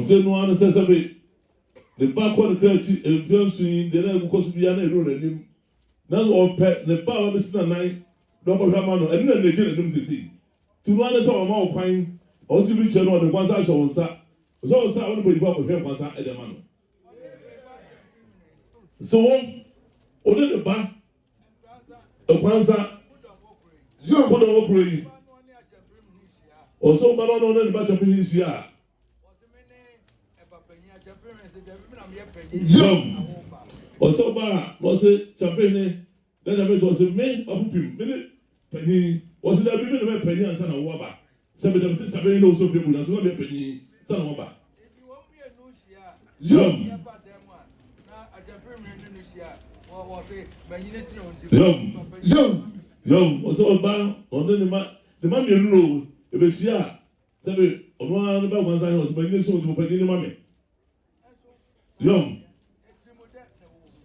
Say no one says a bit. The back on the clergy, and Johnson, the name because we are not running. Now, all pet the power of Mr. Nine, Dr. Hamano, and then they did them to see. To run us our mouth pine, also reach on the ones I saw on Sat. So, I want to put up with him once at the man. So, only the back of Kwanzaa, Zoom, put over Gray. Also, but I don't know the batch of his year. Zoom. Also, was it champagne? Then I was a man of minute. Penny was it a women of penny and son of Wabba? Seven of this Sabine also people as well be a penny, son of Wabba. Zoom. Zoom. Zoom. Was all bound on the man you know, if it's here. Seven on one about one side was penny so to penny mammy. Zoom.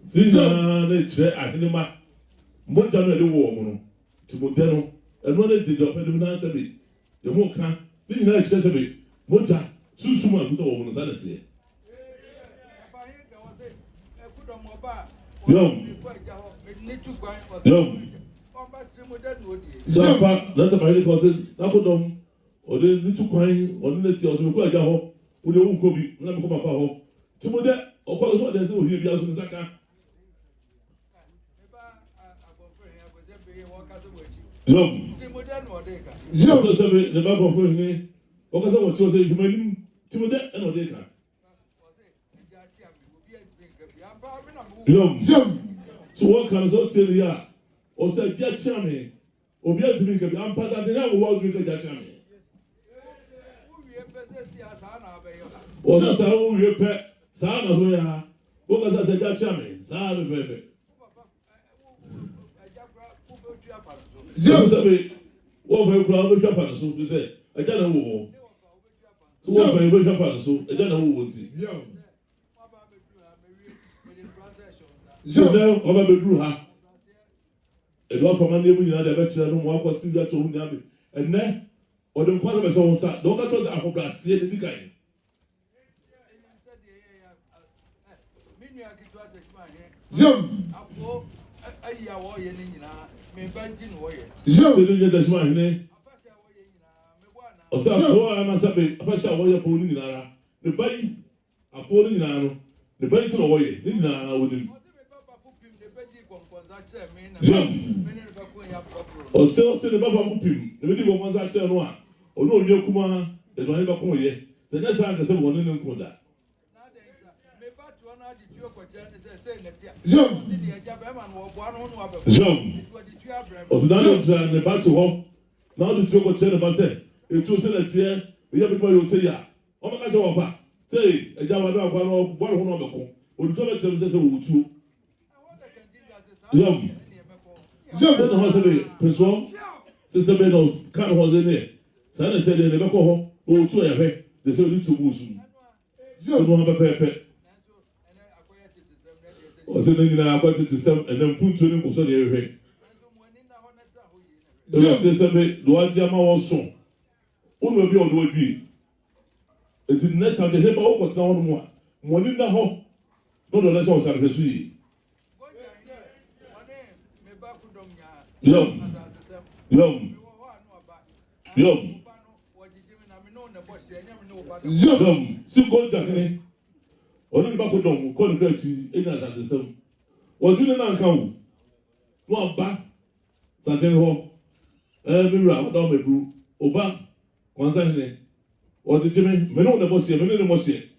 Since they check at the map, what are the war to Montano, and what they did of the answer me. The more can be nice as a bit. Moja, Susuma, good old sanity. Yum. So, let the body cause it, Napodom, or the little coin, or the let's see, or the quite jaho, with the old Kobe, never come up home. To Moda, or what there's no here, as in the Saka. Yum. Yum. The back of me, or because I was chosen to make Timodet and Odeka. Yum. So what can I tell you? Or say, Jachami, or be able to make a young pattern, and I will drink a Jachami. Or that's how we pet Sana Zoya. What was that Jachami? Sana baby. Zoe, what very proud of Japan, so to say, I don't know. So what very good Japan, so I don't know what it is. So now, over the Bruha. A lot from Monday, we had a better than one was still to Unami. And then, or the quarter of someone sat, don't cut us out of glass, see the guy. Zoom. So you get the one, eh? Or so I must have been a fashion warrior pony in Ara. The body, a pony in Ara. The body to the way, didn't I with him? Or so say the Baba Mupim, the video was actually one. Or no, your Kuma, the Maniba Koye. The next time the same one in Koda. Zoom. Or Sudan, the battle home. Now the two got about say, it was in a year, the other people will say, yeah. Oh, my God, say, a Java, one or the toilet services will too. Yum. Then was a bit, Prince Sister Beno, can't hold in there. Sanitary, the back home, or two of it, they say little bosom. You don't have a pepper. Or sending in our budget to some and then put to them also the everything. The rest is a bit, do I jam our song? One will be on the way. It's in the next time the help out what's on one. One in the home. No, the less of San Yum. Yum. Yum. Yum. So go down. Or the back of them, call the great in at the same. Or do not come. One back, Saturday home. Every round down the brew. Oba, one Sunday. Or the Jimmy, men on the boss here, men in the boss here.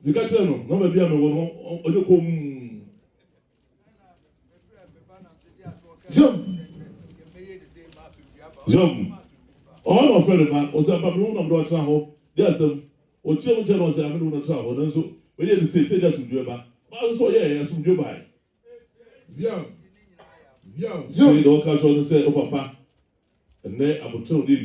The catcher, no, maybe I'm one or the home. Zoom. Zoom. All of them was a baboon of Lord Travel. There's some or children was a baboon of travel. And so we didn't say that should do about. I was so, yeah, some do by. Young. So you don't catch on and say, oh, papa. And then I will tell you,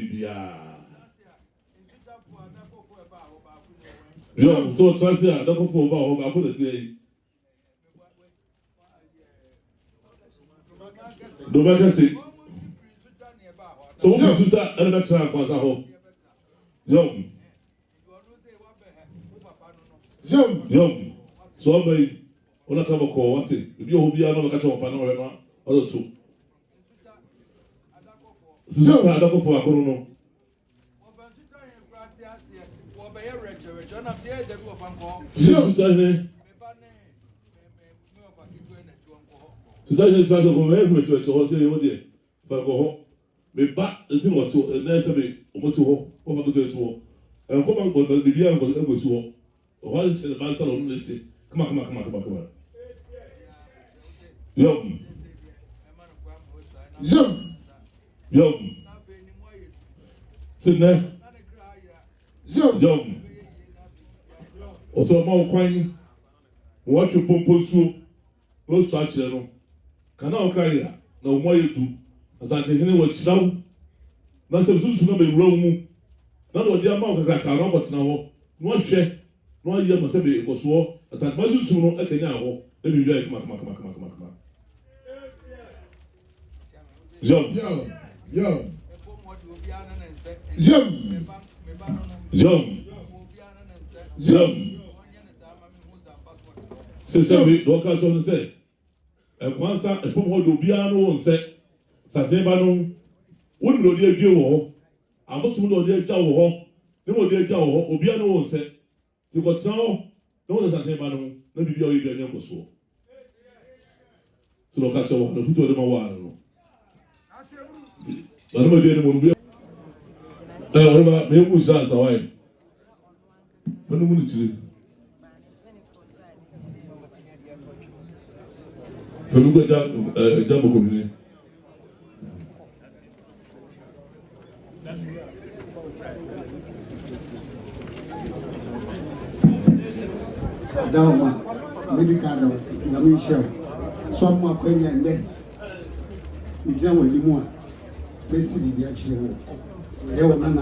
young, so transfer, I don't go for about, I put it say. No matter say. So what is that? Another track was at home. Young. So I may on a cover call, what's it? If you will be another catch up and other two. So I don't go for a corner. Today, try to go everywhere to say, oh dear, if I go home, be back until what to, and there's a bit over to home, over to war. And come on, but the year was war. Why is the man on it? Come on. Yo. Sit there. Yo. Also, more crying. What you propose to, no such channel. Cannot cry. No more you do. As I take any was slow. That's a Susan be wrong. Not what the amount of that are robots now. No share. No year must be it was war. As I must soon at the now. Let me like come. Yo. Sister, we don't catch on the say. And once I put what do be on set. Saturday, wouldn't know the deal. I must know the jow. No more dear jow, or be on set. You got some, no, that's a man, no be your young so. So look at your the foot of them a while. I don't know. However, maybe we dance away. When the moon is from you go down, double community. Down medical was Lamin Shell. Some more quenya and then we jam with him more. Basically, the actual. There were none. The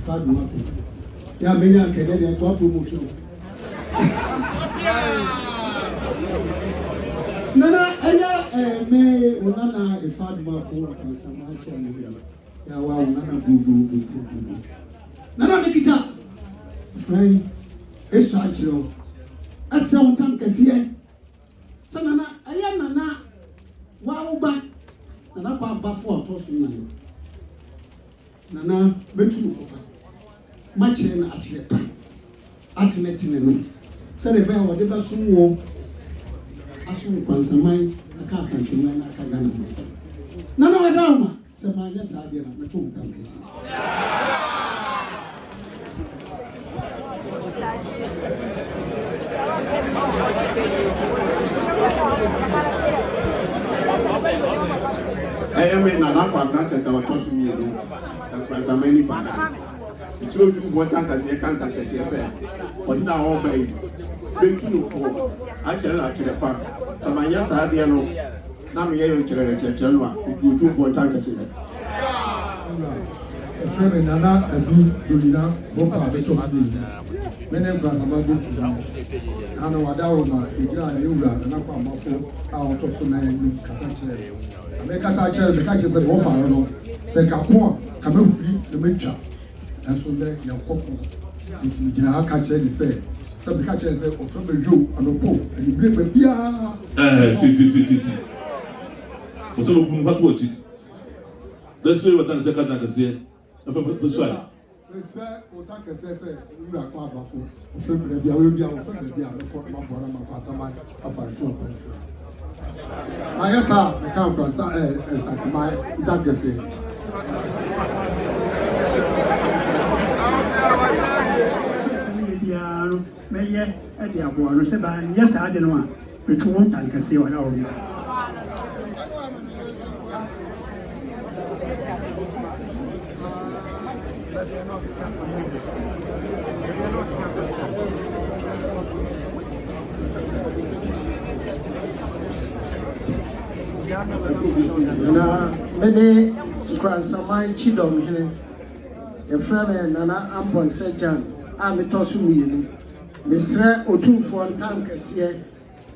father, nothing. Yeah, many are Canadian, what to move to. Nana, I may Nana, a father, and some action. Yeah, well, Nana, boo. Nana, make it up. Friend, it's actual. I saw one time, Cassia. Sanana, I am Nana. Wow, back. Nana Baffoe toss me. Nana betu for much in actually alternating. Said a bear whatever soon war. I should consume a cast and children like a gun. None of Adama, said my yes, I did not two countries. I am in Nana Kwame Baffoe me and Nkoranzamanhene Nana. It's so too important as you can't as you say. But now all by making for actually park. Samanya Sadiano. Now we are in Chelsea. You too important as you say. A friend Nana and Dulina, Bopa, Beto, many Nkoranzamanhene Nana Wadawma, Ija, Yura, and Napa Baffoe, out of Sunan, Kasache. Make us actually the catches of Bofaro, say Capone, come the picture, and so let your couple into the catcher and say, some catchers say, from the Jew and the Pope, and you bring the beer. For some of what watch it. Let's see what I'm saying. Let's say, Kotoko says, you are quite Baffoe. There will be a I guess I can't cross my dagger. May at the Abuano, yes, I didn't want, but you won't I can see what I will. Na mede Nkoranzamanhene chidom hene e frame Nana Ampon Sejan a metosu mienu mesre Otumfuo ntam kese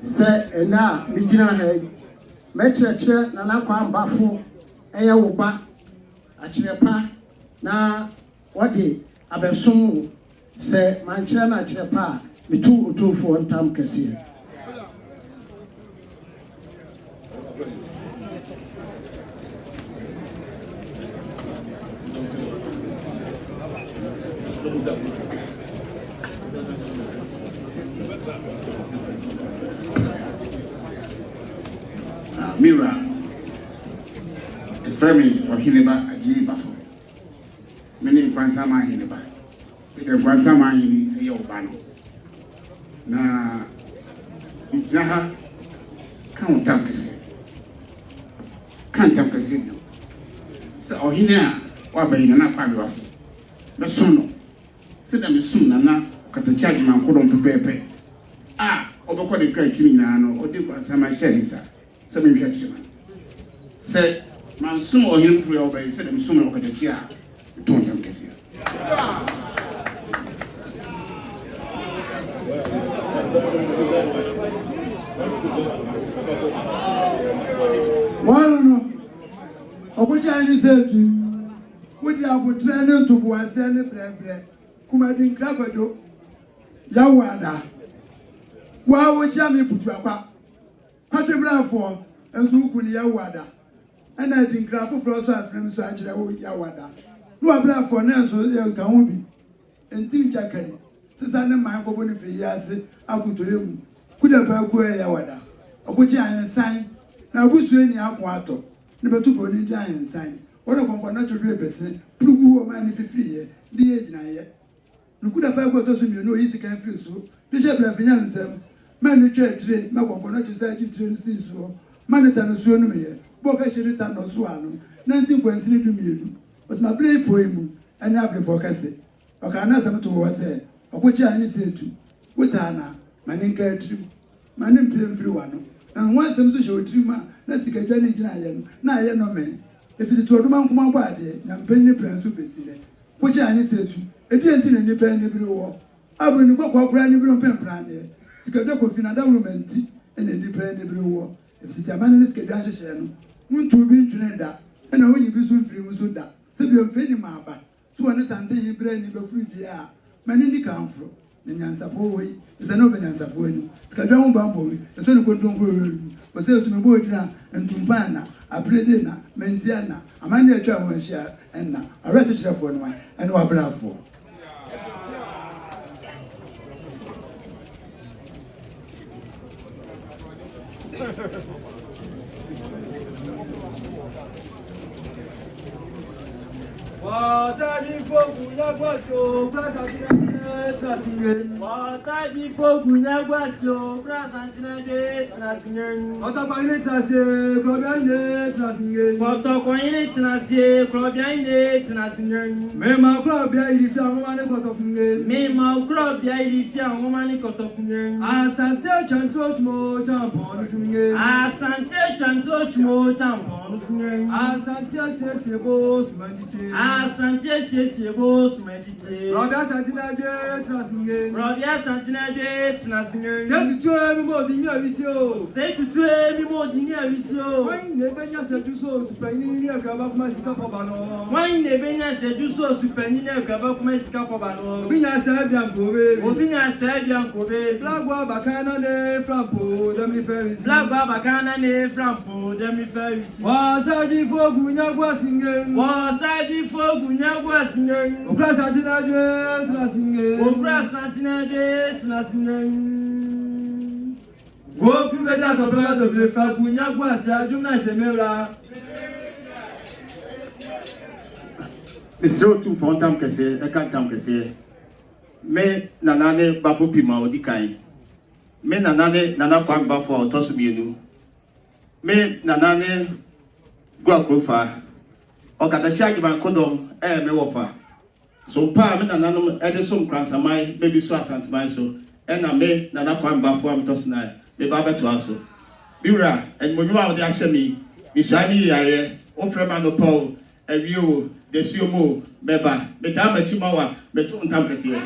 se ena migina ha mekyerɛkyerɛ Nana Kwame Baffoe ɛyɛ wo ba akyerɛpa na wɔde abɛsom se mankyerɛ na akyerɛpa metu Otumfuo ntam kɛseɛ. Mira, a friend of His Baffoe. Many Nkoranzamanhene Nana Nkoranzamanhene Nana na Njaha can't come to so Ohina or by Nana Kwame Baffoe. The son, sit them soon and cut the charge man couldn't prepare. Over the great king or do some shells. Some injection. Say, man, soon or him free obey, said him soon over the chair. Don't him kiss you. One of which I said to would you have trained to go and send a bread, Kumadin Crabado, Yawada. Why would Jamie put your pap? Patrick Bradford and Zukuni Yawada. And I think Grafo Flossa from Sajra Yawada. No Bradford now so can be. And Tim Jackany. Susanna Michael Boniface, I put to him. Could have Yawada. Of which I am sign. Now, who's any aquato? Never took any giant sign. What a comfort real person, Prugu man if you free, the age na yet. You could have got us in your easy can feel so. The shepherd of Yansem, man, the church trade, my one for not to say train sees so. Manitan Suonum, Boca Sheritan or Suano, 19.3 million. But my play poem, and have the Bocase. Or can I to what say, of which I say to. With Anna, my name Gertrude, my name Plain Free one. And once them to show trimmer, let's get Johnny Giant, now I no man. If it's to a man from my body, and penny prince super, which I said to, it didn't in any penny every war. I will go for brand new pen plan here. Sikadoko Finada woman and a depend every war. If it's a man in this Kedasha, won't you be trained that? And when you be soon free, was so that. So you're feeding my back. So understand the brain in the free year. Man in the country. The Yansapoi is an open Yansapoi. Skadon Bamboy, the son of Kotoko, was there to me Bodina and Tumpana, a Predina, Mentiana, a man there travel share, and a register for one, and what Baffoe. Wasadi fogunya gwasyo, prasantinade trasingen. Kotoko ine trase, klobia ine trasingen. Mema klobia irifia ngomani kotokungen. Asante chanto chmo champon fungen. Asante sesebo sumandite. Robia Santinade Trasingen. Say to me more than you visio. Why never said you so supernini about my scapabano? Why never said you so supernini about my scapabano? Bina Sabian Kobe. Blagua Bacana ne Flampo, Demi Ferris. Wasadi Fogunya Guasingen. Santinade Trasingen. Go to the data of the Fagunya Guasia, Juna Temera. Mr. Otumfuo tam kese, eka tam kese. Me nanane Baffoe pima odikai. Me nanane Nana Kwame Baffoe otosumienu. Me nanane Guakrofa. Okada charge man kodom me wofa. So pa me nananum edesum kransamai baby so asantmai so na me Nana Kwame Baffoe am tosna me ba beto aso. Biwra en modwa wo de ahye mi swami yare ofre ma no paul awieo desuomo beba me da ma chimawa me to ntam kase.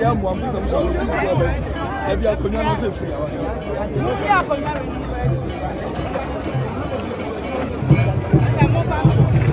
ya mo ambusa mso Otumfuo beti e bia akonya no se firi awa ya akonya Manhyia Palace.